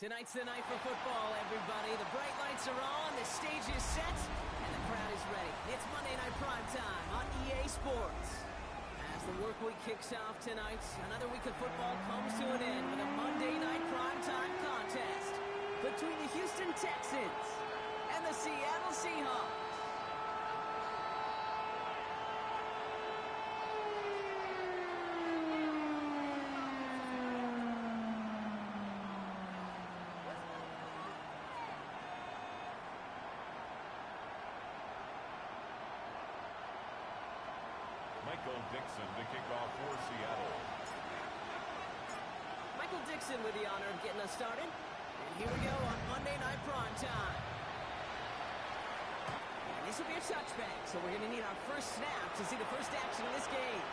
Tonight's the night for football, everybody. The bright lights are on, the stage is set, and the crowd is ready. It's Monday Night Primetime on EA Sports. As the work week kicks off tonight, another week of football comes to an end with a Monday Night Primetime contest between the Houston Texans and the Seattle Seahawks. Dixon to kick off for Seattle. Michael Dixon with the honor of getting us started. And here we go on Monday Night Primetime. And this will be a touchback, so we're going to need our first snap to see the first action of this game.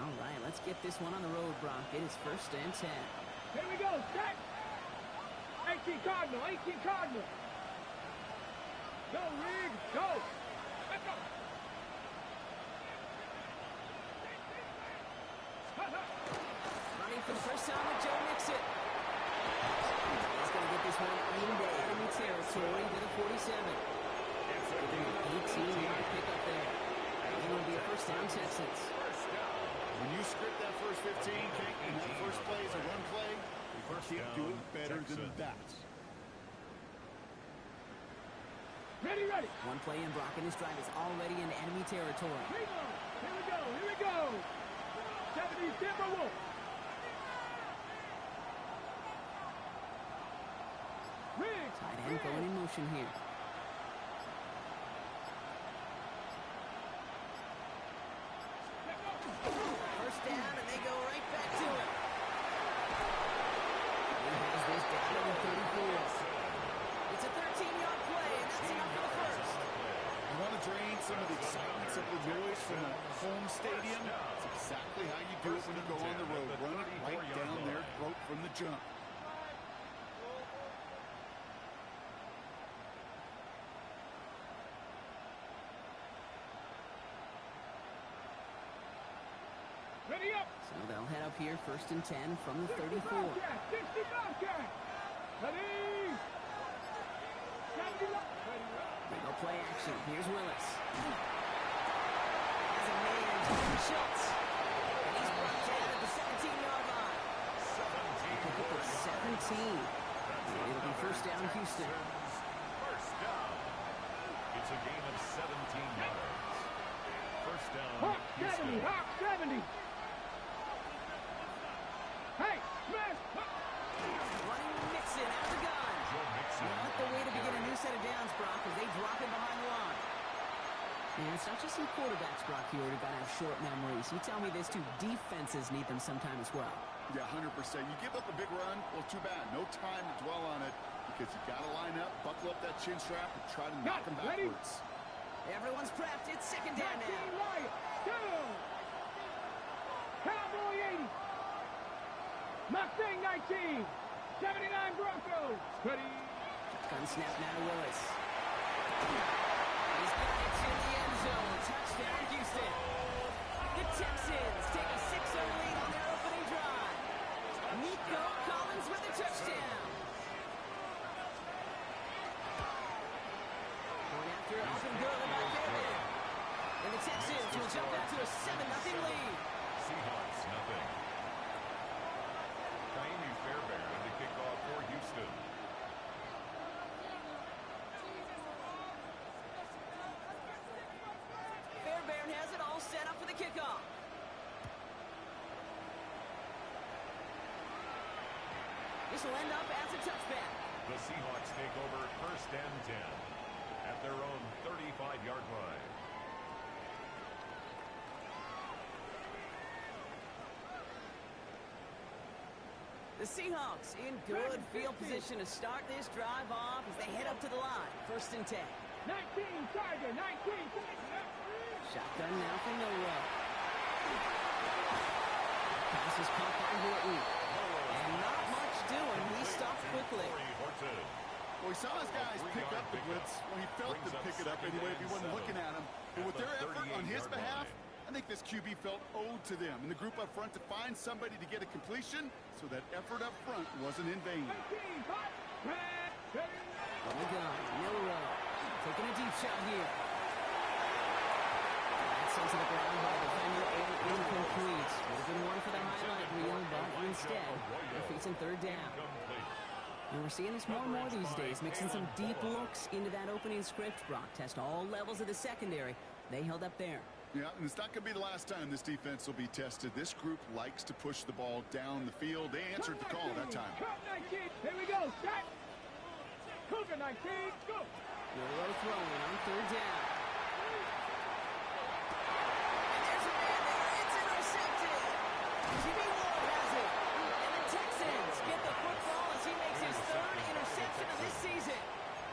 All right, let's get this one on the road, Brock. It is 1st and 10. Here we go, set. 18 Cardinal, 18 Cardinal. Go, Riggs, go. Let's go. Running for the first time with Joe Mixon. He's going to get this one into enemy territory to the 47. 18-yard pickup there. It's going to be a first down, Texans. When you script that first 15, and that first play is a run play, you can't do it better than that. Ready, ready. One play in, Brock, and this drive is already in enemy territory. Here we go, here we go. 70 Timberwolf. Riggs. Tight end going in motion here. Down, and they go right back to it. He has this down to the 34. It's a 13-yard play, and that's enough for the first. You want to drain some of the excitement, some of the noise from a home stadium? It's exactly how you do it when you go on the road. Run it right down their throat from the jump. Ready up. So they'll head up here, 1st and 10 from the 34. 60 Bobcat. Ready. 70. They go play action. Here's Willis. Has a man, Tom Schultz. And he's brought down at the 17-yard line. 17. Pick up at 17. And it'll be first down, Houston. First down. It's a gain of 17 yards. First down, Hawk 70. Houston. Hawk 70. Hey, smash! Running Mixon out of the gun. Not the way to begin a new set of downs, Brock, as they drop it behind the line. And it's not just some quarterbacks, Brock, here who got to have short memories. You tell me this too, defenses need them sometime as well. Yeah, 100%. You give up a big run, well, too bad. No time to dwell on it because you got to line up, buckle up that chin strap, and try to knock them backwards. Everyone's prepped. It's 2nd down now. Right. Go! Cowboy 80. Mustang 19, 79 Broncos. Ready. Gun snap now to Willis. He's got it in the end zone. Touchdown, Houston. The Texans take a 6-0 lead on their opening drive. Nico Collins with a touchdown. Going after it, off and good by Fairbairn. And the Texans will jump out to a 7-0 lead. Seahawks, nothing. Fairbairn to kick off for Houston. Fairbairn has it all set up for the kickoff. This will end up as a touchback. The Seahawks take over 1st and 10 at their own 35-yard line. The Seahawks in good field position to start this drive off as they head up to the line. 1st and 10. 19 Tiger, 19 Tiger. Shotgun now from Millwell. Pass is caught by Horton. not much doing. He stopped quickly. Well, he saw his guys pick up the blitz. Well, he felt them pick it up anyway if he wasn't looking at him. And with their effort on his behalf, I think this QB felt owed to them and the group up front to find somebody to get a completion, so that effort up front wasn't in vain. Here we go. Miller taking a deep shot here. That's sent to the ground by the defender and incomplete. Would have been one for the highlight reel, but instead, they're facing third down. And we're seeing this more and more these days, mixing some deep looks into that opening script. Brock test all levels of the secondary. They held up there. Yeah, and it's not going to be the last time this defense will be tested. This group likes to push the ball down the field. They answered the call that time. Here we go. Set. Cougar 19. Go. Willow throwing on third down. And there's a man there. It's intercepted. Jimmy Ward has it. And the Texans get the football as he makes his third interception of this season.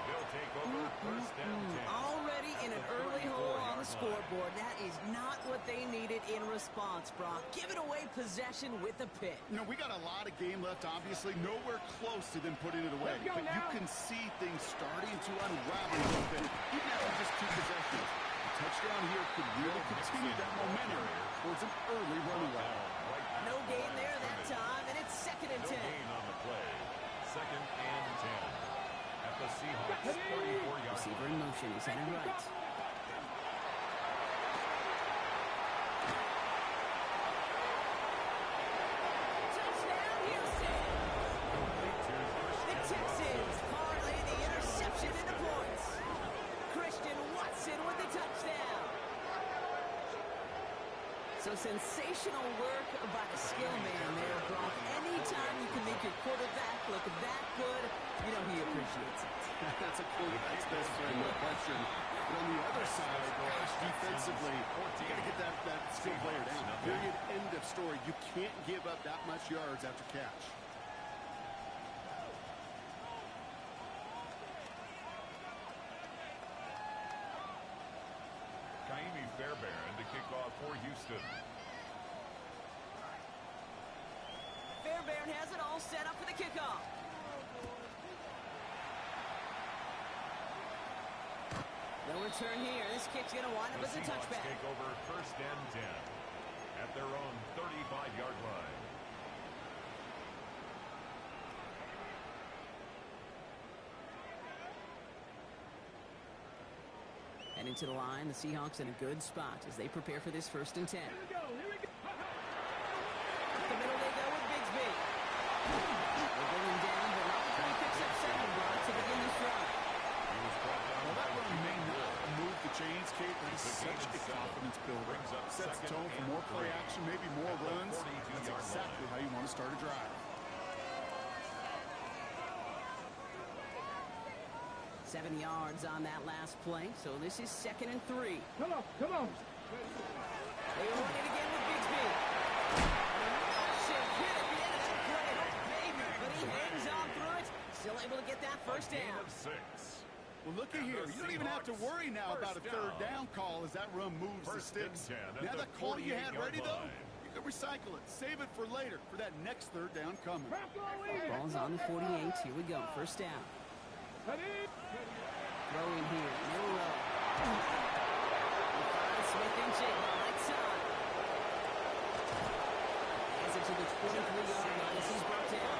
They'll take over first down 10. Already in an early hole on the scoreboard. That is not what they needed in response, Brock. Giving away possession with a pick. You know, we got a lot of game left, obviously. Nowhere close to them putting it away. But you can see things starting to unravel a little bit, even after just 2 possessions. A touchdown here could really continue that momentum towards an early runaway. No gain there that time, and it's 2nd and 10. No gain on the play. 2nd and 10. At the Seahawks 34-yard Receiver in motion. He's headed right. Touchdown, Houston! The Texans parlay the interception into points. Christian Watson with the touchdown. So sensational work by the skill man there, Brock. Anytime you can make your quarterback look that good, you know he appreciates it. That's a quarterback's best friend, no question. But on the other side, gosh, defensively, you got to get that skill player down. Period, end of story. You can't give up that much yards after catch. Fairbairn to kick off for Houston. Fairbairn has it all set up for the kickoff. No return here. This kick's going to wind up as a touchback. Take over first and 10 at their own 35-yard line. Heading to the line, the Seahawks in a good spot as they prepare for this 1st and 10. Here we go. Up the middle they go with Bigsby. They'll bring him down, but not before he picks up 7, Brock, to begin this drive. Well, that run may not move the chains, Kate, but it's such a confidence builder. Sets the tone for more play action, maybe more runs. That's exactly how you want to start a drive. 7 yards on that last play, so this is 2nd and 3. Come on. They run it again with Bigsby. Massive hit at the end of that play. Oh, baby, but he hangs on through it. Still able to get that first down. Of 6. Well, looky here. You don't even have to worry now about a third down call as that run moves the sticks. Now that call you had ready, though, you can recycle it. Save it for later for that next third down coming. Ball's on the 48. Here we go. First down. Throw in here. Miller. Smith and Jake on right side. Has it to the 23-yard line as he's brought down.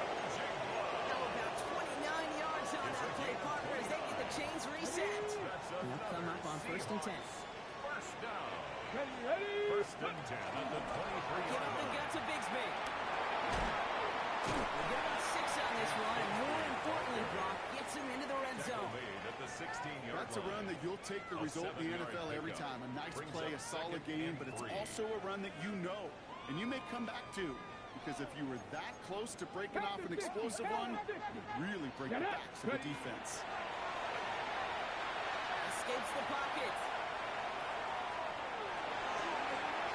Now about 29 yards on that play, partner, as they get the chains reset. And they'll come up on 1st and 10. First down. First and 10 at the 23-yard Give up the line. gut to Bigsby. We'll get about 6 on this run, and more importantly, Brock gets him into the red zone. That's a run that you'll take the result in the NFL every time. A nice play, a solid game, but it's also a run that you know, and you may come back to, because if you were that close to breaking off an explosive one, you really break the backs of the defense. Escapes the pocket.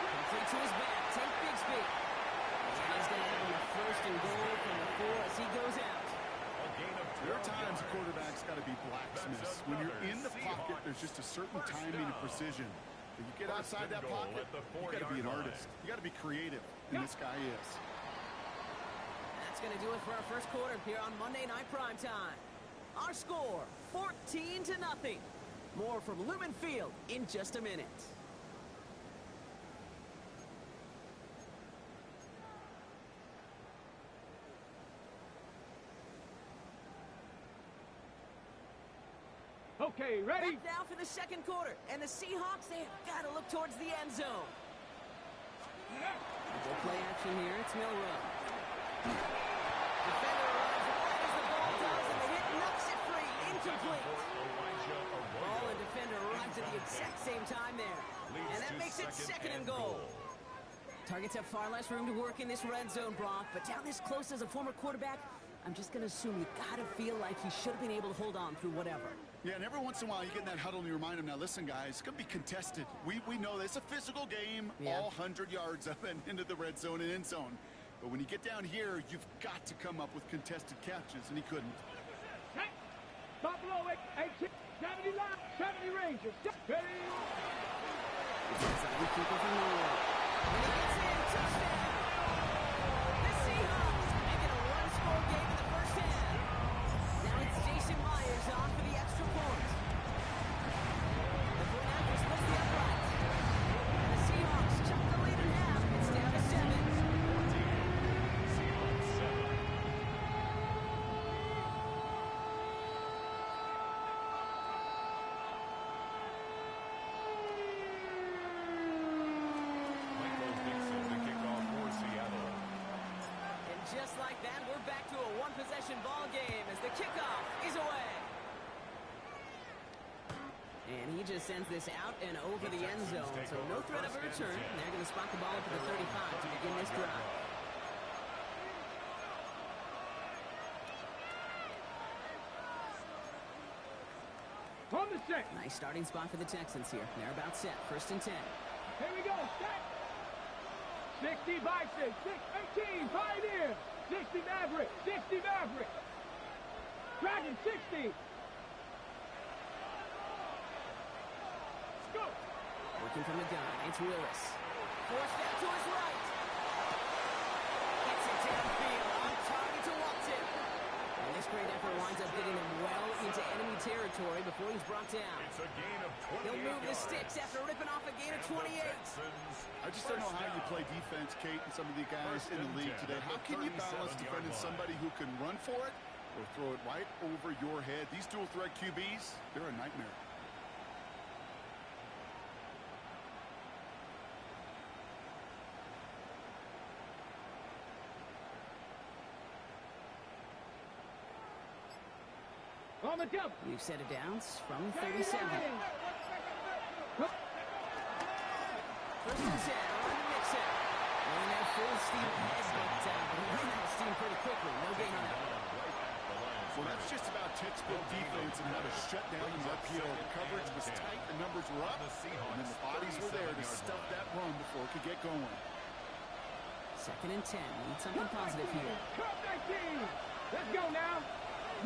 Complete to his back. Take Bigsby. He's going to have a 1st and goal from the 4 as he goes out. There are times a quarterback's got to be blacksmiths. When you're in the pocket, there's just a certain timing and precision. When you get outside that pocket, you got to be an artist. You got to be creative, and this guy is. That's going to do it for our first quarter here on Monday Night Primetime. Our score, 14-0. More from Lumen Field in just a minute. Okay, ready? Back now for the second quarter. And the Seahawks, they've got to look towards the end zone. Double play action here. It's Milrow. Defender arrives right as the ball does, and the hit knocks it free. Incomplete. Ball and defender arrives at the exact same time there. And that makes it second and goal. Targets have far less room to work in this red zone, Brock. But down this close as a former quarterback, I'm just going to assume you got to feel like he should have been able to hold on through whatever. Yeah, and every once in a while you get in that huddle and you remind him, now listen, guys, it's going to be contested. We know this. It's a physical game, all 100 yards up and into the red zone and end zone. But when you get down here, you've got to come up with contested catches, and he couldn't. Buffalo, 18, 70 line, 70 Rangers. Ready? And he gets in, touchdown! The Seahawks making a one-score game in the first half. Now it's Jason Myers on for the extra point. The point after splits the upright. And the Seahawks chop the lead in half. It's down to 7. Seahawks 7. Just like that, we're back to a one-possession ball game as the kickoff is away. And he just sends this out and over the end zone, so no threat of a return. They're going to spot the ball up to the 35 to begin this drive. On the set. Nice starting spot for the Texans here. They're about set. 1st and 10. Here we go. Set. 60 Bison, 18 Pioneer, 60 Maverick, 60 Maverick. Dragon 60. Let's go. Working from the gun, it's Willis. Forced out to his right. Gets it downfield, on target to Watson. And this great effort winds up getting him well into enemy territory before he's brought down. It's a gain of 28 He'll move the yards. sticks after ripping off a gain of 28. I just don't know how you play defense, Kate, and some of the guys in the league today. How can you balance defending somebody who can run for it or throw it right over your head? These dual-threat QBs, they're a nightmare. On the double. We've set it down from 37. First and 10 on the mix-up. Running that full steam ahead, but he ran out of steam pretty quickly. No gain on that one. Well, that's just about textbook defense and how to shut down the upfield. The coverage was tight, the numbers were up, and then the bodies were there to stuff that run before it could get going. 2nd and 10. Need something positive here. Cup 19. Let's go now.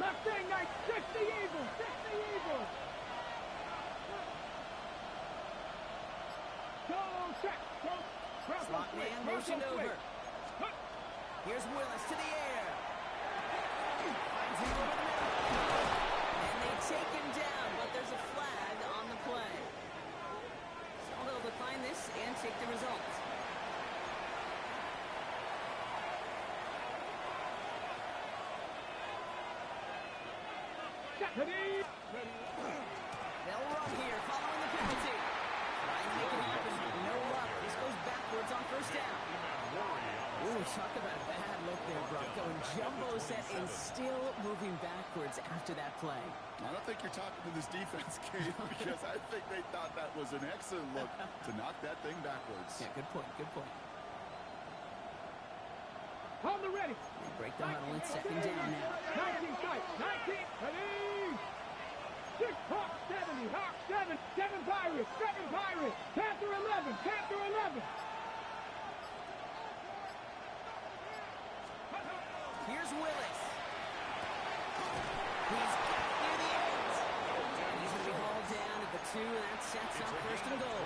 Mustang Knight, 60 Eagles, 60 Eagles. Go check. Go. Slot man motioned over. Here's Willis to the air. Finds him over the middle. And they take him down, but there's a flag on the play. So they'll decline this and take the result. They'll run here following the penalty. Try and make it happen. No luck. This goes backwards on 1st down. Ooh, talk about a bad look there, bro. Going jumbo set and still moving backwards after that play. I don't think you're talking to this defense, Kate, because I think they thought that was an excellent look to knock that thing backwards. Yeah, good point, good point. On the ready. They break the huddle. It's 2nd down now. 19 fight. 19. Ready. 6 Hawk 70. Hawk 7. 7 Pirates. 7 Pirates. Panther 11. Panther 11. Here's Willis. He's got it near the end. And he's going to be hauled down at the 2. That sets up 1st and goal.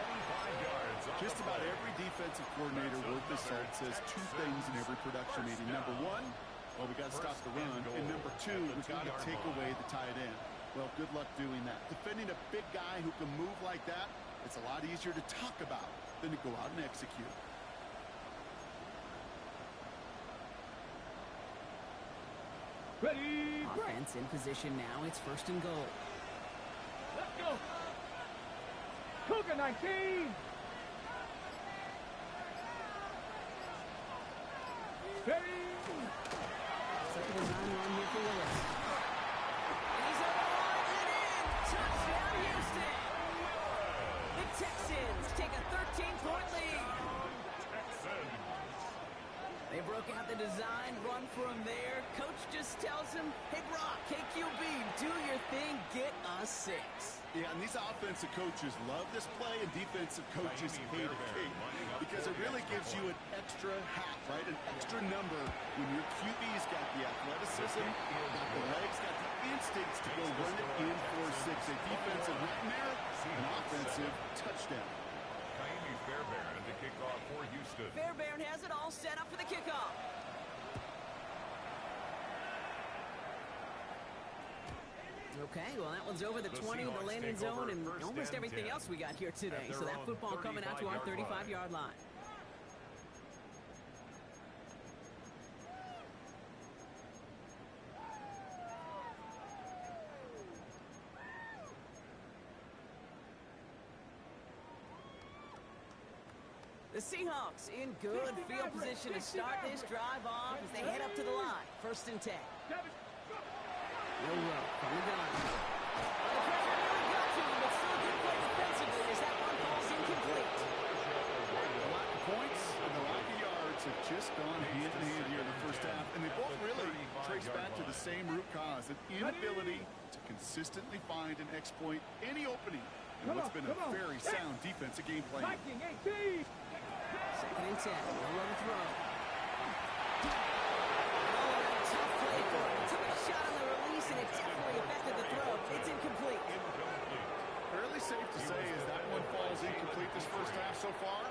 Just about every defensive coordinator worth his salt says 2 things in every production meeting. Number 1, Well, we got to stop the run. And number two, we got to take away the tight end. Well, good luck doing that. Defending a big guy who can move like that, it's a lot easier to talk about than to go out and execute. Ready, Offense in position now. It's 1st and goal. let's go. Cougar 19. Ready. Second and 9 run here for Willis. And he's on the line and in. Touchdown, Houston. The Texans take a 13-point lead. They broke out the design, run for him there. Coach just tells him, hey, Brock, KQB, do your thing, get us 6. Yeah, and these offensive coaches love this play, and defensive coaches hate it because it really gives you an extra hat, right? An extra number when your QB's got the athleticism, got the legs, got the instincts to go run it in for 6. A defensive nightmare, an offensive touchdown. Fairbairn to kick off for Houston. Fairbairn has it all set up for the kickoff. Okay, well, that one's over the 20, the landing zone, and almost everything else we got here today. So that football coming out to our 35-yard line. The Seahawks in good field position to start this drive off as they head up to the line. 1st and 10. No row from the gun. The pressure really got to him, but still good play defensively as that one falls incomplete. A lot of points and a lot of yards have just gone hand in hand here in the first half, and they both really trace back to the same root cause, an inability to consistently find and exploit any opening in what's been a very sound defensive game plan. Viking 18. 2nd and 10. No row to throw. Tough play for him. Took a shot on the release, and it definitely affected the throw. It's incomplete. Fairly safe to say as that one falls incomplete this first half so far,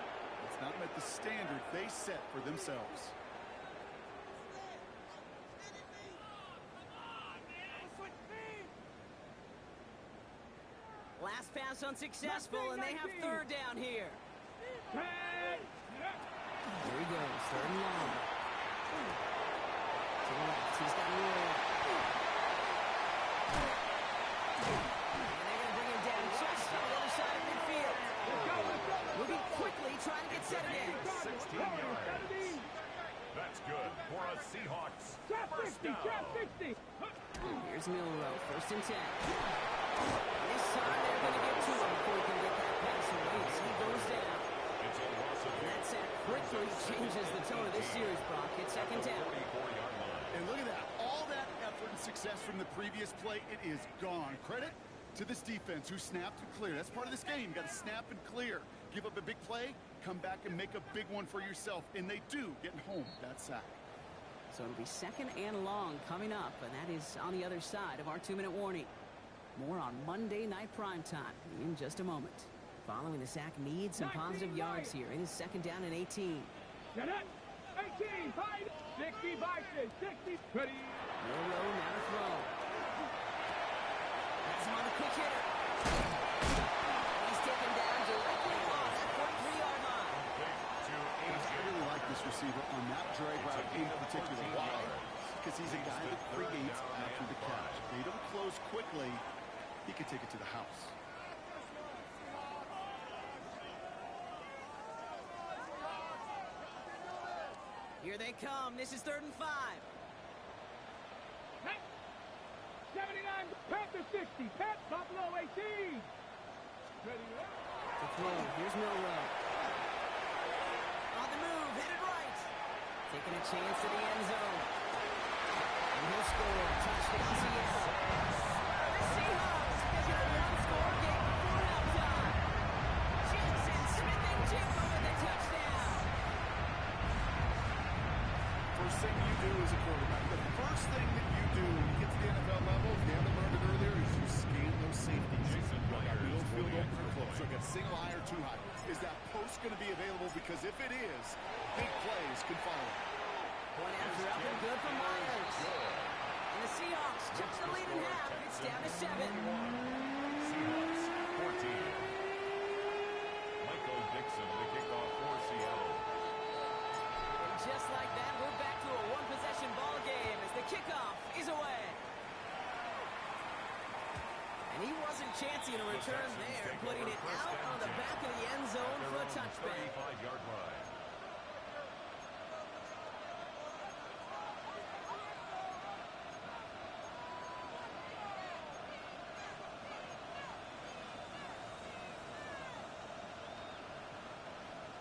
it's not met the standard they set for themselves. Last pass unsuccessful, and they have 3rd down here. Here he goes, 3rd and long. To the left, he's got room. And they're going to bring him down just on the other side of midfield. Moving quickly, trying to get set again. 16 yards. That's good for a Seahawks. Trap 60, trap 60. Here's Milrow, 1st and 10. This time they're going to get to him before he can get that pass away. So he goes down. It's a loss of And that sack quickly changes the tone of this series, Brock. It's 2nd down. 44-yard line. And look at that. All that effort and success from the previous play, it is gone. Credit to this defense who snapped and cleared. That's part of this game. You got to snap and clear. Give up a big play, come back and make a big one for yourself. And they do, getting home that sack. So it'll be 2nd and long coming up, and that is on the other side of our 2-minute warning. More on Monday Night Primetime in just a moment. Following the sack needs some positive yards here. It is 2nd down and 18. Get it. 18, 60, Vikings, 60. Ready. No row, now to throw. That's him on the quick hitter. He's taken down directly off that 43-yard line. I really like this receiver on that drag route in particular. Why? Because he's a guy that creates after the catch. They don't close quickly. He can take it to the house. Here they come. This is 3rd and 5. 79, Panther 60, Pat Buffalo 18. Ready. To throw. Here's Milrow. On the move, headed right. Taking a chance to the end zone. And he'll score. Touchdown, Seattle. The Seahawks make it a one-score game before halftime. Jackson Smith-Njigba with the touchdown. First thing you do as a quarterback, the first thing that you do when you get to the NFL level, if you haven't learned it earlier, is you scan those safeties. Middle field open or close. So I got single high or too high. Is that post going to be available? Because if it is, big plays can follow. Point after up and good for Myers. And the Seahawks took the lead in half. It's down to 7. Seahawks 14. Michael Dixon, the kickoff for Seattle. And just like that, we're back to a one-possession ball game as the kickoff is away. And he wasn't chancing a return there, putting it out on the back of the end zone for a touchback. 35-yard line.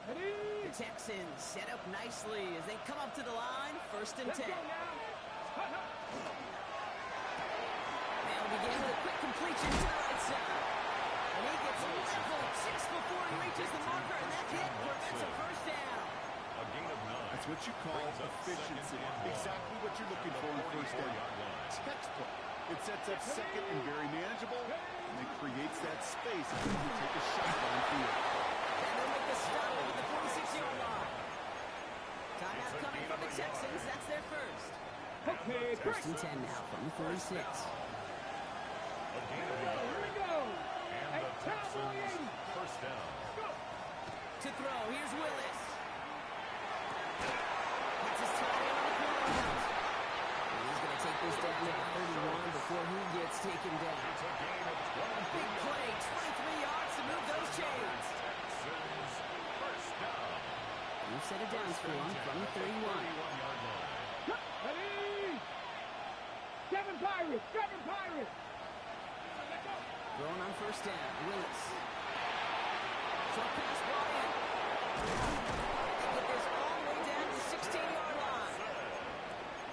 The Texans set up nicely as they come up to the line, 1st and 10. They'll begin with a quick completion to the right side. And he gets leveled just before he reaches the marker, and that hit prevents a first down. A gain of 9. That's what you call efficiency. Exactly what you're looking for in first down. Textbook. It sets up second and very manageable, and it creates that space as you take a shot downfield. And they'll make the stop at the 46-yard line. Timeout coming from the Texans. That's their first. Okay, 1st and 10 now from the 46. A gain of 1. here we go. And the Texans first down. To throw, here's Willis. That's his tie on the corner. And he's going to take this down to the 31 before he gets taken down. It's a gain of 12. Big play, 23 yards to move those chains. Texans first down. You set it down for him from the 31. 31-yard line. Ready? 7 Pirates, 7 Pirates. Throwing on first down, Willis. Short pass ball in. They get this all the way down to the 16-yard line.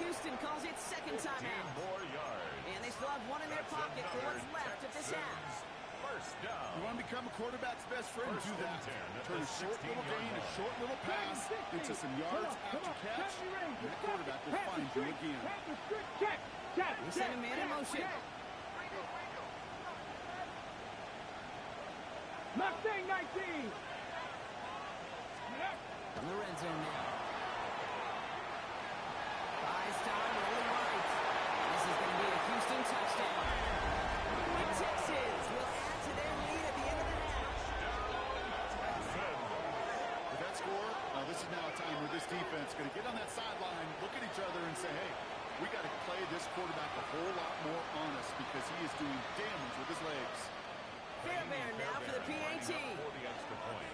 Houston calls it second 15 timeout. more yards. And they still have one in their pocket for what's left of this half. First down. You want to become a quarterback's best friend? First Do that. and 10 at Turn the a short little 16-yard gain, a line. short little pass into some yards after catch, and that quarterback will find you again. Check, check, We send a man in motion. Mustang 19. From the red zone now. Buys time, rolling right. This is going to be a Houston touchdown. The Texans will add to their lead at the end of the half. With that score, this is now a time where this defense is going to get on that sideline, look at each other, and say, hey, we got to play this quarterback a whole lot more honest because he is doing damage with his legs. Fairbairn now for the PAT. For the extra point.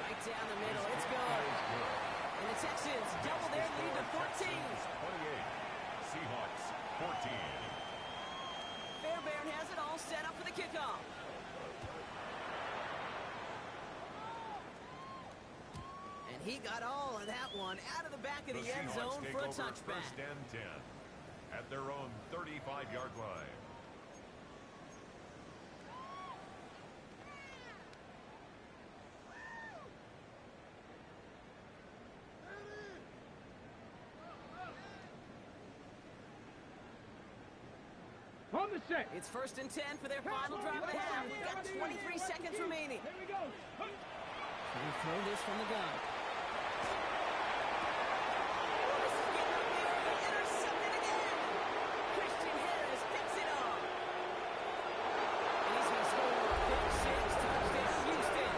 Right down the middle, it's good. And the Texans double their lead to 14. 28. Seahawks 14. Fairbairn has it all set up for the kickoff. And he got all of that one out of the back of the end Seahawks zone take for a over touchback. First and 10 at their own 35-yard line. On the set. It's 1st and 10 for their final drive of the half. We've got 23 seconds remaining. Here we go. Trying to throw this from the gun. Intercepted again. Christian Harris picks it up. And he's going to score a pick six. Touchdown, Houston.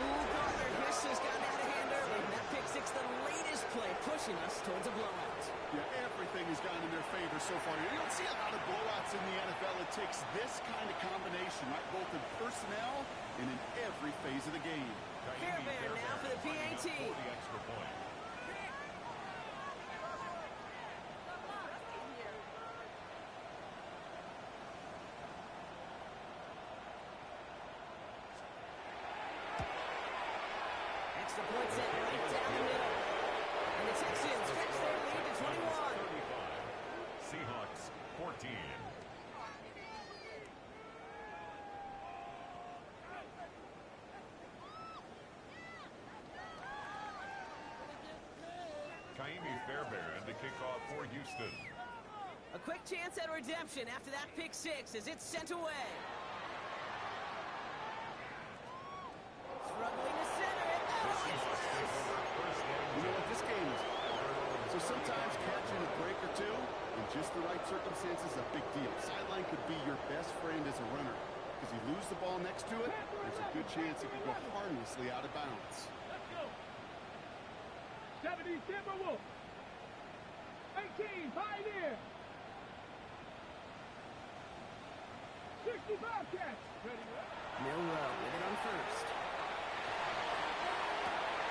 Ooh, Gardner Hiss has gotten out of hand early. That pick six, the latest play, pushing us towards a blowout. Yeah, everything has gone in their favor so far. You don't see a lot of blowouts in the NFL. It takes this kind of combination, right? Both in personnel and in every phase of the game. Fairbairn now for the PAT. For the extra point. Extra point set right down the middle. And the Texans stretch their lead to 21. 35. Seahawks 14. Kaimi Fairbairn to kick off for Houston. A quick chance at redemption after that pick six as it's sent away. Throw So sometimes catching a break or two in just the right circumstances is a big deal. Sideline could be your best friend as a runner. Because you lose the ball next to it, there's a good chance it could go harmlessly out of bounds. Let's go. 70 Timberwolves. 18 Pioneer. 60 Bobcats. Ready, Milroe with it on first.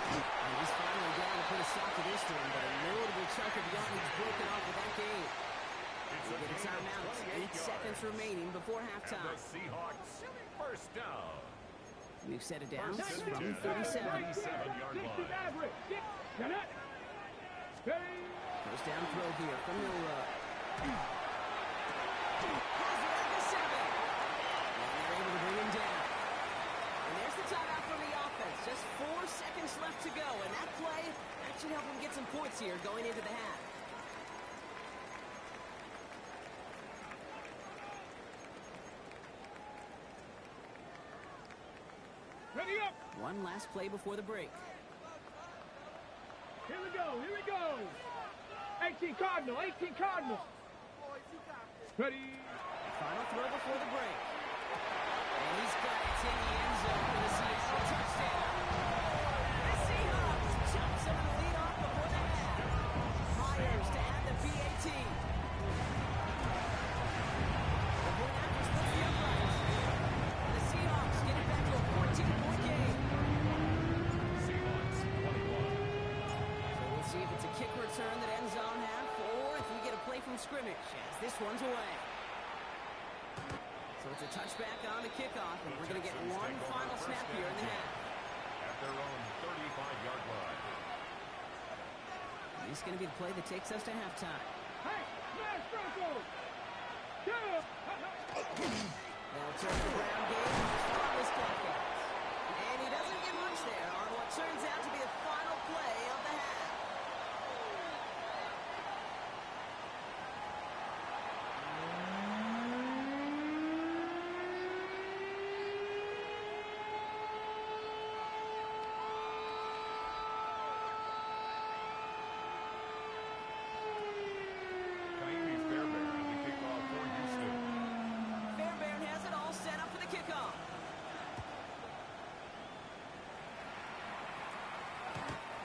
And he's finally down to put a stop to this one, but a notable chunk of yardage broken off with that game. We get a timeout. 8 seconds remaining before halftime. And the Seahawks, first down. We've set it down First from and 10. 37. 37-yard line. average. First down throw here from Milroe. Has it at the 7. And they're able to bring him down. And there's the timeout from the offense. Just 4 seconds left to go. And that play, that should help them get some points here going into the half. Ready up. One last play before the break. Here we go. Here we go. 18 Cardinal. 18 Cardinal. Ready. Final throw before the break. And he's got it in the end zone for the Seahawks. Touchdown. The Seahawks jump some of the lead off before the half. Myers to add the PAT. The point after splits the uprights. And the Seahawks get it back to a 14-point game. Seahawks, 21. So we'll see if it's a kick return that ends on half, or if we get a play from scrimmage, as this one's away. So it's a touchback on the kickoff, and we're going to get one final snap here in the half. At their own 35-yard line. And this is going to be the play that takes us to halftime. Hey, smash Broncos. They'll turn the ground game on this Cowboys. And he doesn't get much there on what turns out to be the final play of the half. Naomi's Fairbairn at the kickoff for Houston. Fairbairn has it all set up for the kickoff.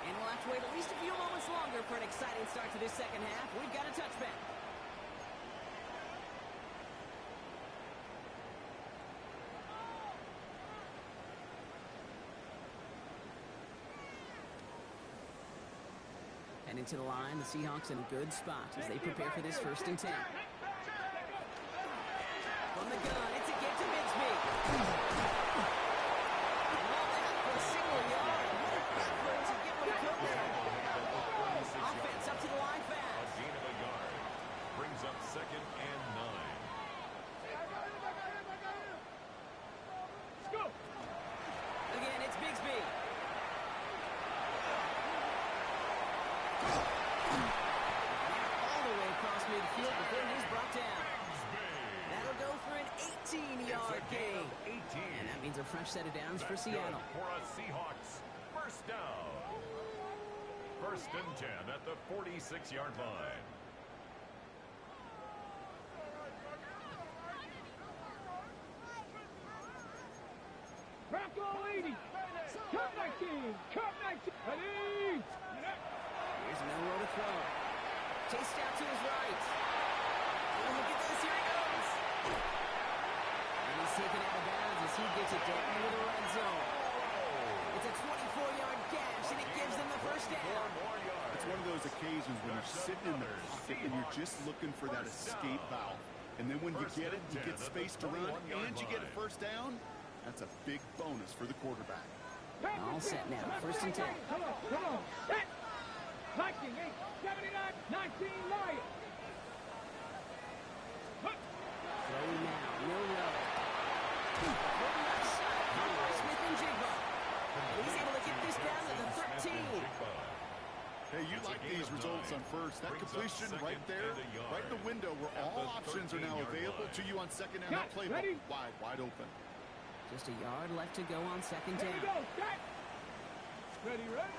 And we'll have to wait at least a few moments longer for an exciting start to this second half. We've got a touchback. And into the line, the Seahawks in a good spot as they prepare for this 1st and 10. From the gun, it's a get to Bigsby. And all that for a single yard. What an effort to get what he could there. Offense up to the line A fast. gain of a yard. Brings up 2nd and 9. Let's go. Again, it's Bigsby. All the way across midfield before he's brought down. That'll go for an 18-yard gain. 18. And that means a fresh set of downs for That's Seattle. good for us Seahawks. First down. 1st and 10 at the 46-yard line. Bronco 80. Cup 19. Cup 19. Ready. Here's Milroe to throw. Chased out to his right. Oh, look at this. Here he goes. And he's taken out of bounds as he gets it down into the red zone. It's a 24-yard gash, and it gives them the first down. It's one of those occasions when you're sitting in the pocket and you're just looking for that escape valve. And then when you get it, you get space to run, and you get a first down. That's a big bonus for the quarterback. All set now. 1st and 10. Come on, come on. Set. 19, 8, 79, 19, Lions. Throw now. Milroe. From left side. Caught by Smith and Jigba. And he's able to get this down to the 13. Hey, you like these results on first. That completion right there, right in the window where all options are now available to you on second and that playbook wide open. Just a yard left to go on 2nd Ready, down. go. Set. Ready, ready.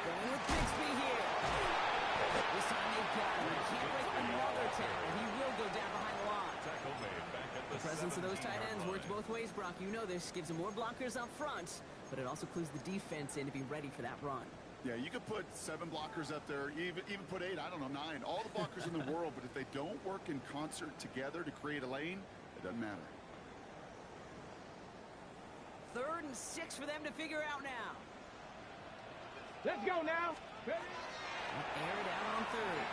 Going with Bigsby here. presence of those tight ends works both ways, Brock. You know this. Gives them more blockers up front, but it also clues the defense in to be ready for that run. Yeah, you could put 7 blockers up there, even put 8, I don't know, 9. All the blockers in the world, but if they don't work in concert together to create a lane, it doesn't matter. 3rd and 6 for them to figure out now. Let's go now. Air it out on 3rd.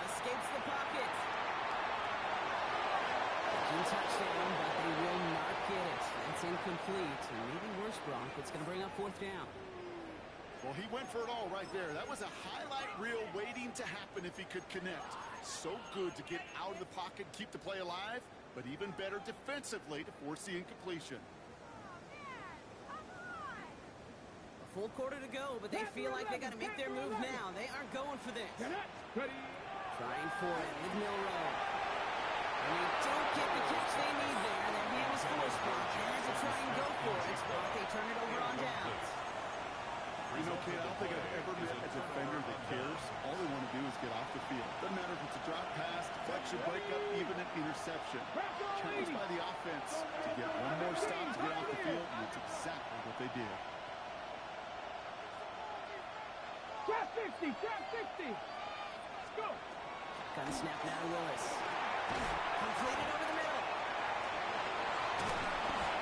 Escapes the pocket. Touchdown, but they will not get it. That's incomplete. And maybe worse, Brock. It's going to bring up 4th down. Well, he went for it all right there. That was a highlight reel waiting to happen if he could connect. So good to get out of the pocket, keep the play alive, but even better defensively to force the incompletion. A full quarter to go, but they feel like they got to make their move now. They aren't going for this. Trying for it with Milrow. And they don't get the catch they need there. Their hand is forced, Brock. Had to try and go for it, but they turn it over on downs. You know, Kate, I don't think I've ever met a defender that cares. All they want to do is get off the field. Doesn't matter if it's a drop pass, deflection, breakup, even an interception. Challenged by the offense to get one more stop to get off the field, and it's exactly what they did. Trap 60, trap 60. Let's go. Got a snap now to Willis. Completed over the middle.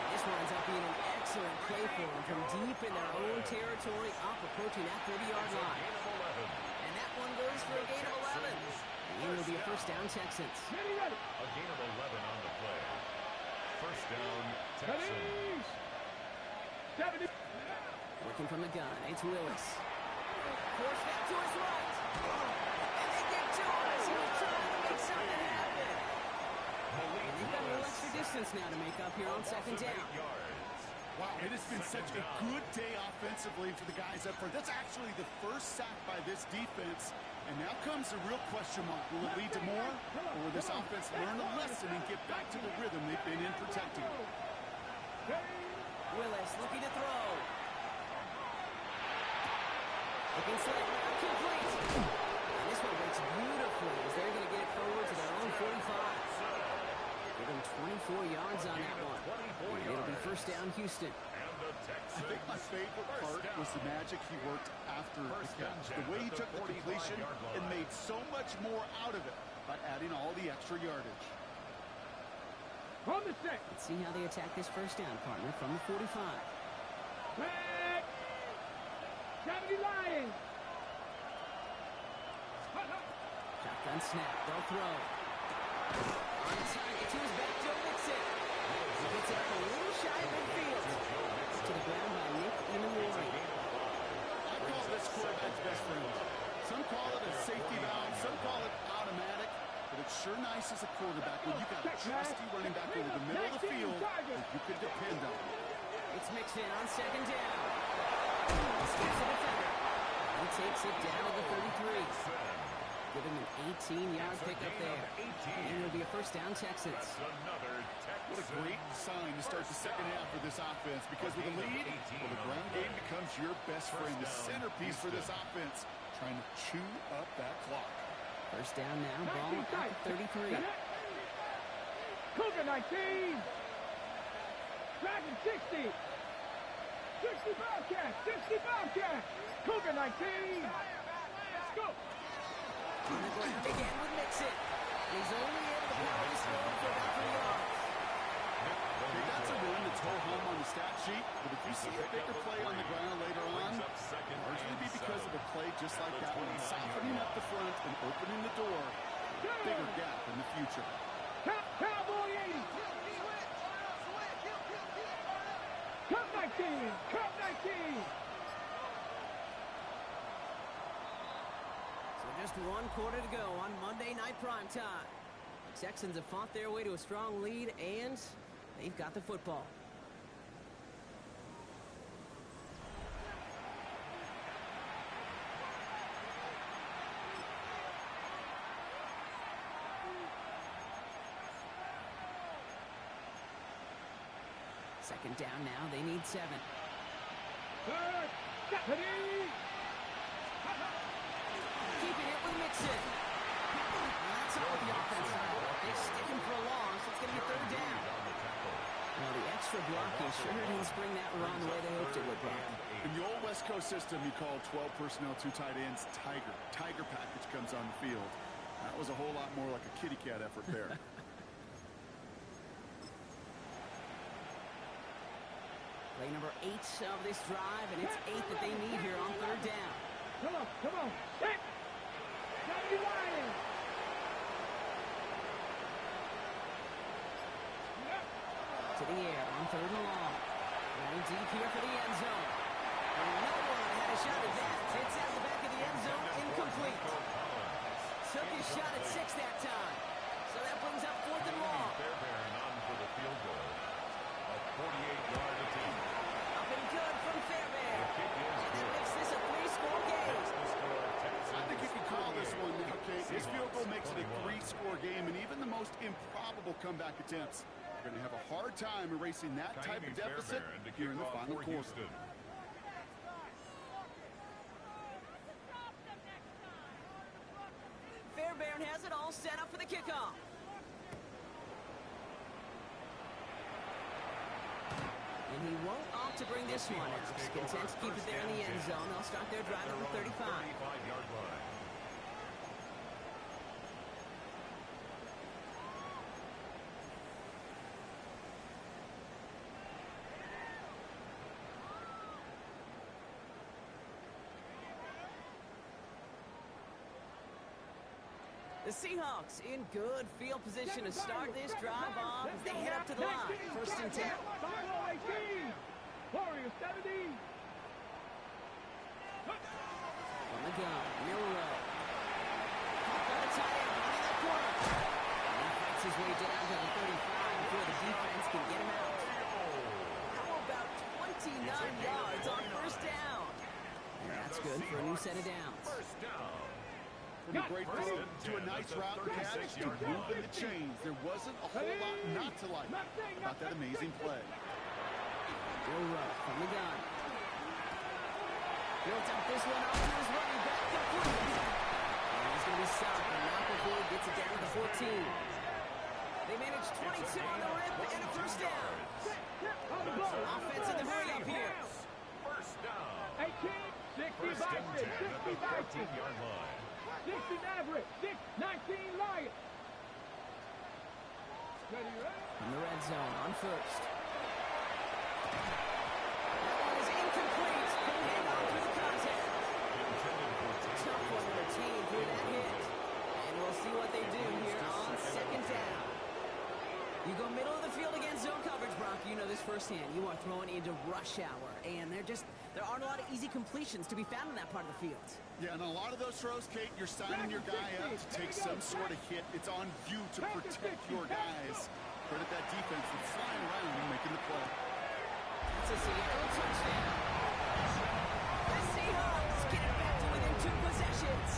This winds up being an excellent play for them from deep in their own territory, up approaching that 30-yard line. And that one goes for a gain of 11. And it'll be a 1st down, Texans. A gain of 11 on the play. 1st down, Texans. Working from the gun, it's Willis. Force back to his right. And they get to us. He was trying to make something happen. And they've got a little extra distance now to make up here on 2nd down. Wow, it has been such a good day offensively for the guys up front. That's actually the first sack by this defense. And now comes the real question mark. Will it lead to more? Or will this offense learn a lesson and get back to the rhythm they've been in protecting? Willis looking to throw. Looking slightly incomplete. And this one breaks beautifully as they're going to get it forward to their own 45. Give them 24 yards on that one. And it'll be 1st down, Houston. I think my favorite part was the magic he worked after the catch. The way he took the completion and made so much more out of it by adding all the extra yardage. On the set. Let's see how they attack this 1st down, partner, from the 45. Back. 70 Lions. Shotgun snap. They'll throw. On target to his back, Joe Mixon. He gets it up a little shy of midfield. To the ground by Nick Inouye. I call this quarterback's best friend. Some call it a safety valve, some call it automatic, but it's sure nice as a quarterback when you got a trusty running back over the middle of the field that you can depend on. It's Mixon on 2nd down. Skips the defender. He takes it down to the 33. Give him an 18-yard pickup there. And it'll be a 1st down, Texans. What a great sign to start the 2nd half for this offense, because with a lead, well, the ground game becomes your best friend, the centerpiece for this offense, trying to chew up that clock. 1st down now, ball at the 33. Cougar 19. Dragon 60. 60 Bobcat. 60 Bobcat. Cougar 19. Let's go. On the ground again with Mixon. He's only able to power this forward for about 3 yards. Okay, that's a run that's home on the stat sheet, but if you see a bigger play on the ground later on, it'll largely be because of a play just like that one, softening up the front and opening the door, a bigger gap in the future. Cowboy 80. Cup 19. Cup 19. Just 1 quarter to go on Monday Night Primetime. The Texans have fought their way to a strong lead, and they've got the football. Second down now. They need 7. Keeping it with Mixon. That's all the offense. They're sticking for a long, so it's going to be 3rd down. Sure didn't spring that run the way they hoped it would, Brock. In the old West Coast system, you call 12 personnel, 2 tight ends, Tiger. Tiger package comes on the field. That was a whole lot more like a kitty cat effort there. Play number 8 of this drive, and it's 8 that they need here on 3rd down. Come on. Hit! Gotta be lying! To the air on 3rd and long. Going deep here for the end zone. And no one had a shot at that. It's out the back of the end zone, incomplete. Took his shot at 6 that time. So that brings up 4th and long. Fairbairn on for the field goal. A 48-yard attempt. Up and good from Fairbairn. The kick is And that good. makes this a 3-score game. That's the score. Texans I think you can call this one now, Kate. This field goal makes it a 21. 3-score game, and even the most improbable comeback attempts are going to have a hard time erasing that type of deficit Fairbairn to here in the kick off final for quarter. Houston. Fairbairn has it all set up for the kickoff. And he won't opt to bring this one out. He's content to keep it there in the end zone. They'll start their drive at the 35. 35-yard line. The Seahawks in good field position to start this drive off as they head up to the line. 1st and 10. Warriors 70. On the gun, Milrow. Caught by the tight end, running that corner. And he fights his way down to the 35 before the defense can get him out. How about 29 yards on 1st down? And that's good for a new set of downs. First down. From a great throw to a nice route catch to moving the chains. There wasn't a whole lot not to like about that amazing play. Milrow from the gun. Built up this one up to his running back, complete. And he's going to be stopped, and not before he gets it down to the 14. They managed 22 on the rip and a 1st down. Offense in the hurry up here. First down. 18, 60 First and 10 Vikings, at 60 the Vikings. 14-yard line. 60 Maverick, 19 Lions. Ready? In the red zone on 1st. That one is incomplete. Hang on through the contact. Tough one to retain through that hit. And we'll see what they do here on 2nd down. You go middle of the field against zone coverage, Brock. You know this firsthand. You are throwing into rush hour. And there aren't a lot of easy completions to be found in that part of the field. Yeah, and a lot of those throws, Kate, you're signing your guy up to take some sort of hit. It's on you to protect your guys. Credit that defense that's flying around and making the play. That's a Seattle touchdown. The Seahawks get it back to within 2 possessions.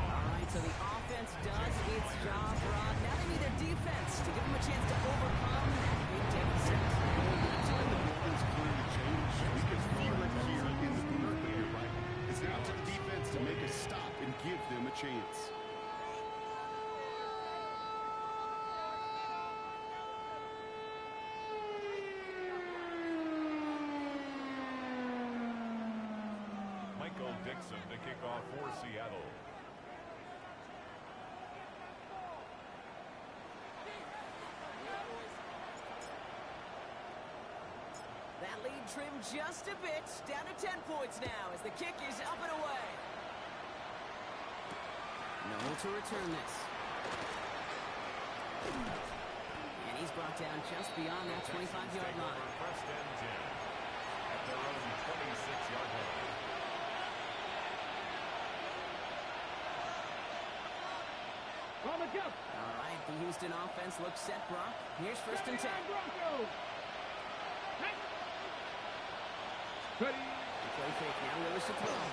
All right, so the offense does its job, Rod. Now they need their defense to give them a chance to overcome that big deficit. Anytime the building's clearly changed, we can feel it here in the booth, but you're right. It's now to the defense to make a stop and give them a chance. Dixon to kick off for Seattle. That lead trimmed just a bit, down to 10 points now as the kick is up and away. No to return this. And he's brought down just beyond that 25-yard line. First and 10 at their own 26-yard line. On the jump. All right, the Houston offense looks set, Brock. Here's 1st and 10. Ready. The play fake now, Willis to throw. Connects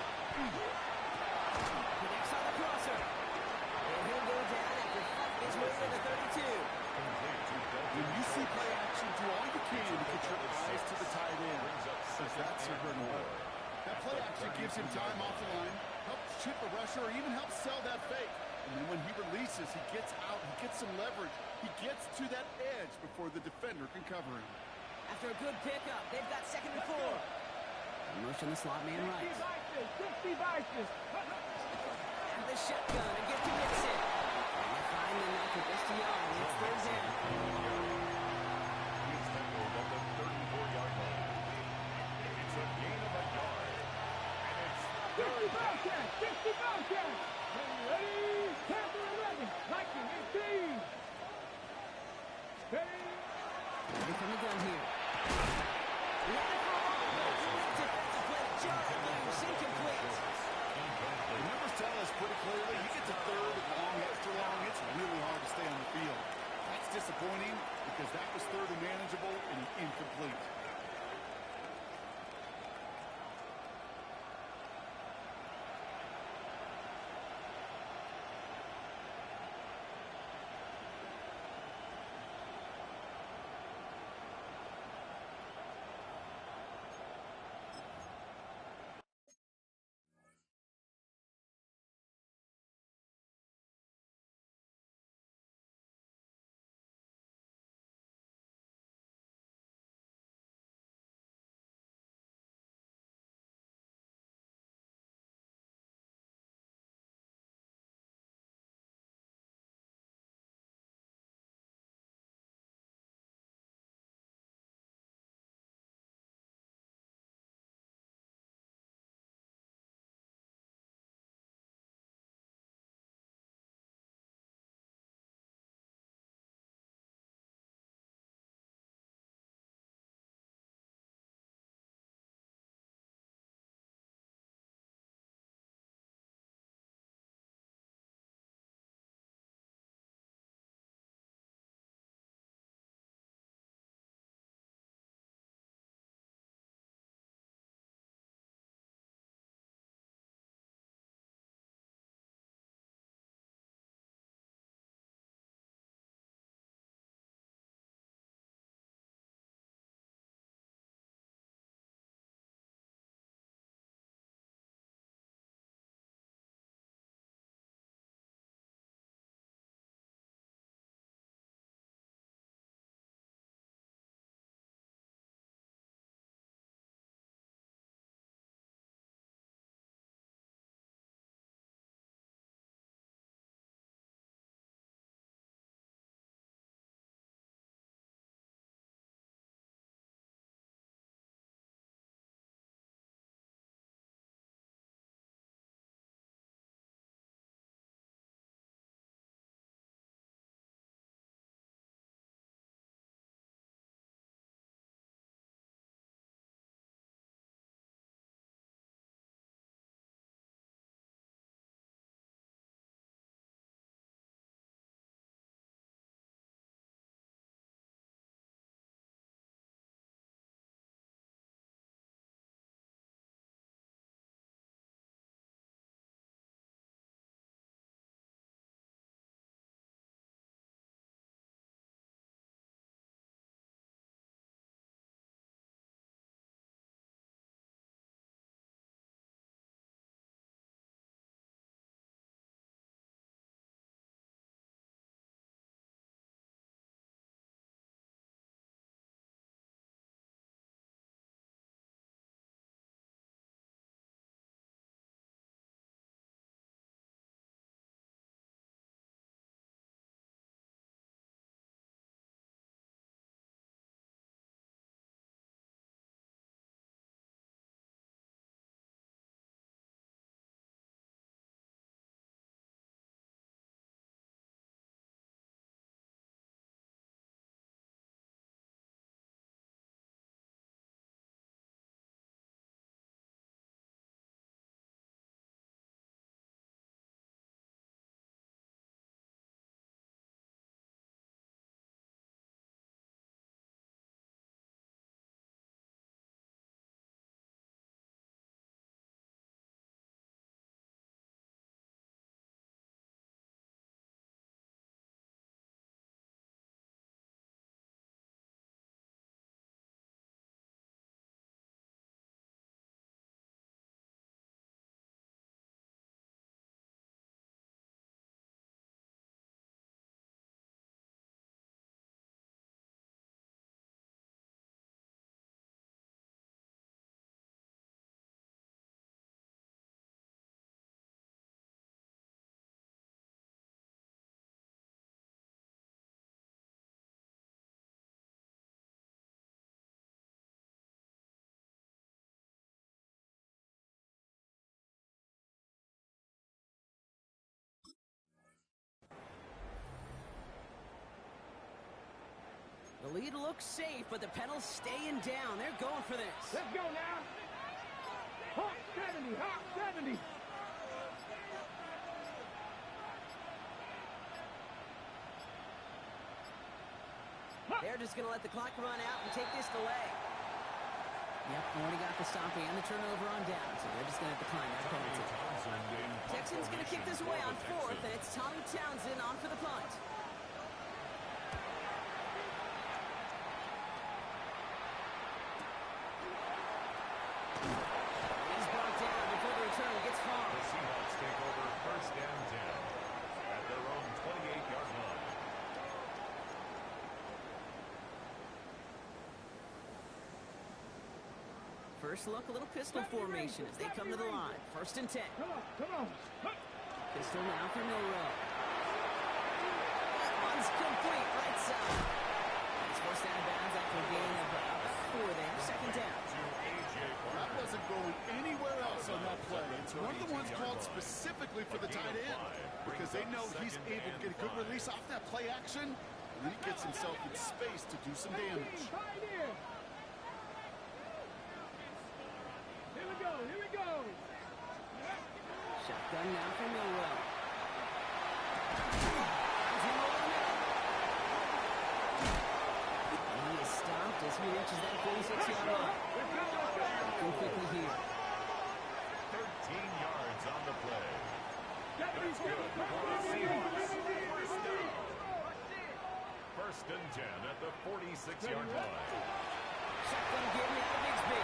on the crosser. And he'll go down after fighting his way to the 32. When you see play action, do all you can to get your eyes to the tight end. Because that's your bread and butter. That play action gives him time off the line, helps chip a rusher, or even helps sell that fake. And then when he releases, he gets out, he gets some leverage. He gets to that edge before the defender can cover him. After a good pickup, they've got 2nd and 4. Motion the slot man right. 60 vices. And the shotgun, and get to Mixon. And they find the knife with this to Young. It's 3rd down. He's tackled at the 34-yard line. It's a gain of a yard. And it's 60 Bobcats. 60 Bobcats. Ready? Panther 11. Viking 18. Steady. Ready from the gun here. Defensive play to John Lewis, incomplete. The numbers tell us pretty clearly, you get to 3rd and long, extra long, it's really hard to stay on the field. That's disappointing because that was 3rd and manageable and incomplete. lead looks safe, but the pedal's staying down. They're going for this. Let's go now. Hawk 70, Hawk 70. They're just going to let the clock run out and take this delay. Yep, already got the stop and the turnover on down, so they're just going to decline that penalty. Texans going to kick this away on fourth, and it's Tommy Townsend on for the punt. He's brought down before the return gets far. The Seahawks take over first and 10 at their own 28-yard line. First look, a little pistol formation as they come to the line. First and 10. Come on, come on. Pistol now for Milrow. That one's complete, right side. He's forced out of bounds after a gain of about 4 there. Second down. That wasn't going anywhere else on that play. It's one of the ones called specifically for the tight end because they know he's able to get a good release off that play action, and then he gets himself in space to do some damage. Here we go, here we go. Shotgun now for Milrow. He is stopped as he reaches that 46-yard line. Go quickly here. 13 yards on the play. That's good for the Seahawks. First down. First and 10 at the 46-yard line. Shotgun give me out of Bigsby.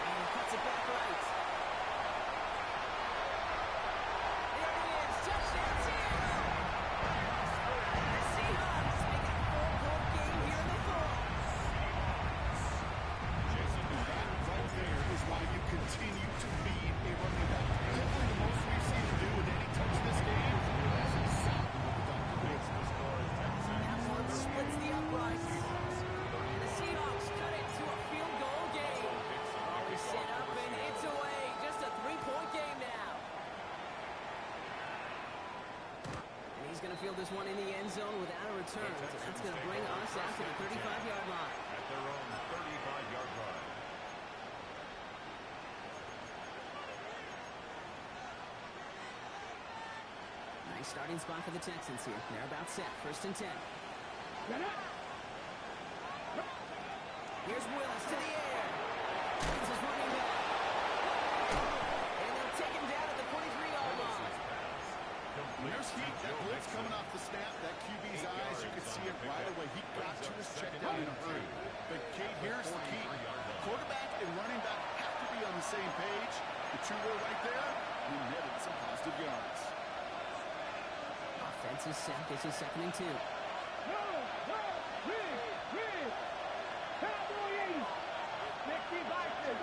And cuts it back right. There it is. Touchdown, Seattle. The Seahawks make it a 4-point game here in the fourth. That right there is why you continue to be a running back. Definitely the most we've seen him do with any touch this game. That's exactly what the doctor did. That one splits the uprights. And the Seahawks cut it to a field goal game. They're set up and it's away. Just a 3-point game now. And he's going to field this one in the end zone without a return. So that's going to bring us out to the 35-yard line. At their own 35-yard line. Nice starting spot for the Texans here. They're about set. First and 10. Here's Willis to the air. This is running back. And they'll take him down at the 43-yard line. There's heat. That blitz coming off the snap. That QB's eyes, you could see it right away. He got to his check down in a hurry. But Kate, here's the key. Quarterback and running back have to be on the same page. The two were right there. We netted some positive yards. Offense is set. This is second and 2. Rig. Cowboy 80. 60 Vikings.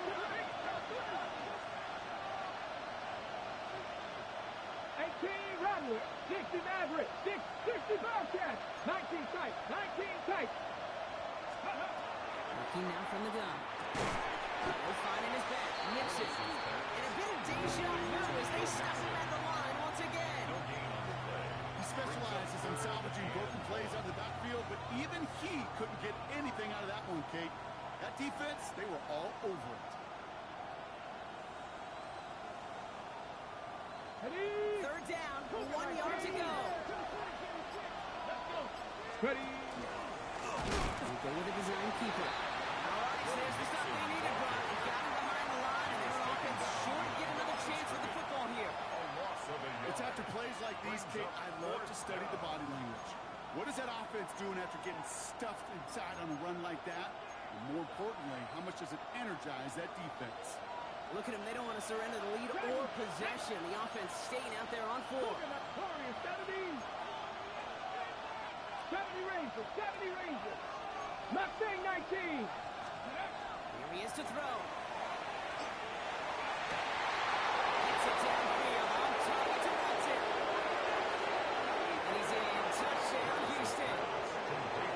18 Rattler. 60 Maverick. 60 Bobcats. 19 tight. 19 tight. Looking now from the gun. Will find in his back. Nips it. And a bit of Deja vu as they stop him at the line once again. He specializes in salvaging broken plays out of the backfield, but even he couldn't get anything out of that one, Kate. That defense, they were all over it. Third down. 1 yard to go. Ready. We go with a design keeper. All right, so there's the stuff they needed, Brock. They got him behind the line, and their offense sure to get another chance with the football here. It's after plays like these, Kate, I love to study the body language. What is that offense doing after getting stuffed inside on a run like that? And more importantly, how much does it energize that defense? Look at them. They don't want to surrender the lead or possession. The offense staying out there on 4. 70 Rangers. 70 Rangers. Mustang 19. Here he is to throw. Gets it downfield on target to Watson. And he's in. Touchdown, Houston.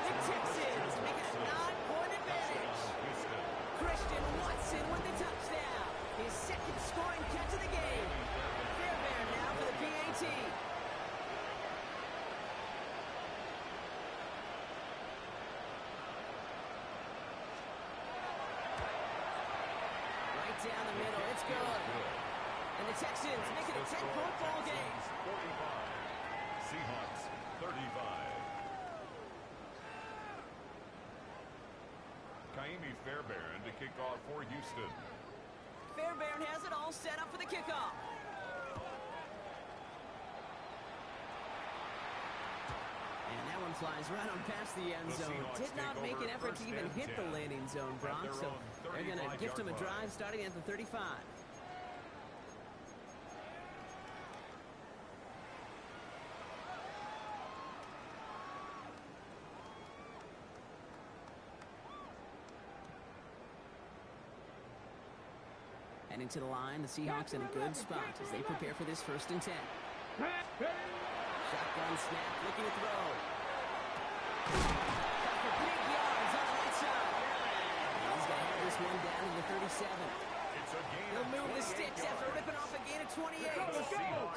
The Texans make it a 9-point advantage. Christian Watson with the touchdown. His second scoring catch of the game. Fairbairn now for the PAT. down the middle. It's good. And the Texans make it a 10-point ball game. 45. Seahawks 35. Kaimi Fairbairn to kick off for Houston. Fairbairn has it all set up for the kickoff. And that one flies right on past the end zone. Did not make an effort to even hit the landing zone, Brock. So they're going to gift him a drive starting at the 35. Heading to the line, the Seahawks in a good spot as they prepare for this 1st and 10. Shotgun snap, looking to throw. Got for big yards on the right side. He's going to have this one down to the 37. He'll move the sticks after ripping off a gain of 28.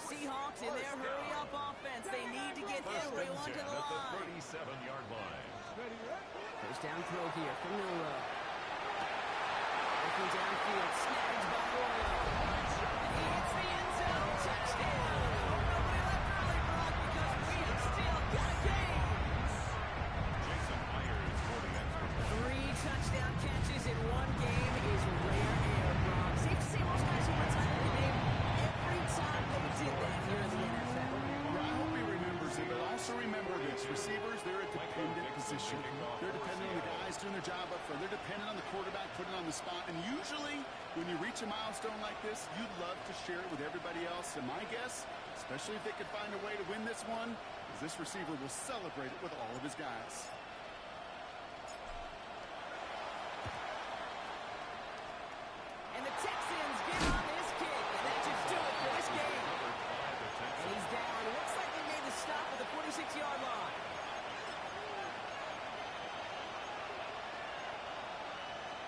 Seahawks in their hurry-up offense. They need to get everyone to the line. 37-yard line. 1st down throw here from Milrow. Looking downfield, snagged by Royal. And he hits the end zone. Touchdown! Nobody left early, Brock, because we have still got a game. Jason Myers for the extra. 3 touchdown catches in one game is rare air, Brock. Safe to say most guys who retire the game every time they did that here in the NFL. Well, I hope he remembers it, but also remember this. Receivers, they're a dependent position. They're dependent on the guys doing their job up front. They're dependent on the quarterback putting it on the spot. And usually, when you reach a milestone like this, you'd love to share it with everybody else. And my guess, especially if they could find a way to win this one, is this receiver will celebrate it with all of his guys. And the Texans get on this kick, and that should do it for this game. And he's down. Looks like they made the stop at the 46-yard line.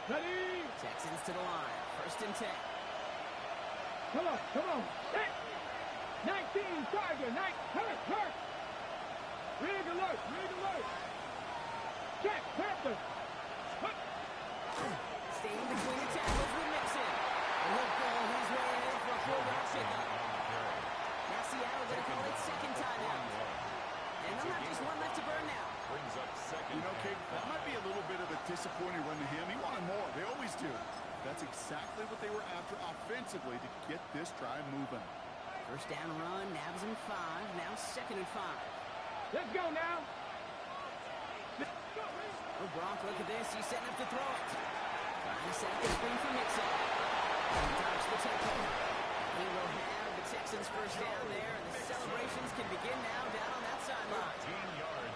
Ready? Texans to the line. 1st and 10. Come on, come on. Hey. 19, Tiger, 9, hurt. Rig alert. Check, Panther. Staying between the tackles with Mixon. And he'll pull his way in for a 4-yard pickup. Now Seattle going to call it 2nd timeout. And they'll have just one left to burn now. Brings up 2nd. You know, Kate, that might be a little bit of a disappointing run to him. He wanted more. They always do. That's exactly what they were after offensively to get this drive moving. 1st down run, nabs him 5. Now 2nd and 5. Let's go now. Oh, Brock, look at this. He's setting up to throw it. Trying to set up the screen for Mixon. And dodge the tackle. He will have the Texans 1st down there, and the celebrations can begin now down on that sideline. 13 yards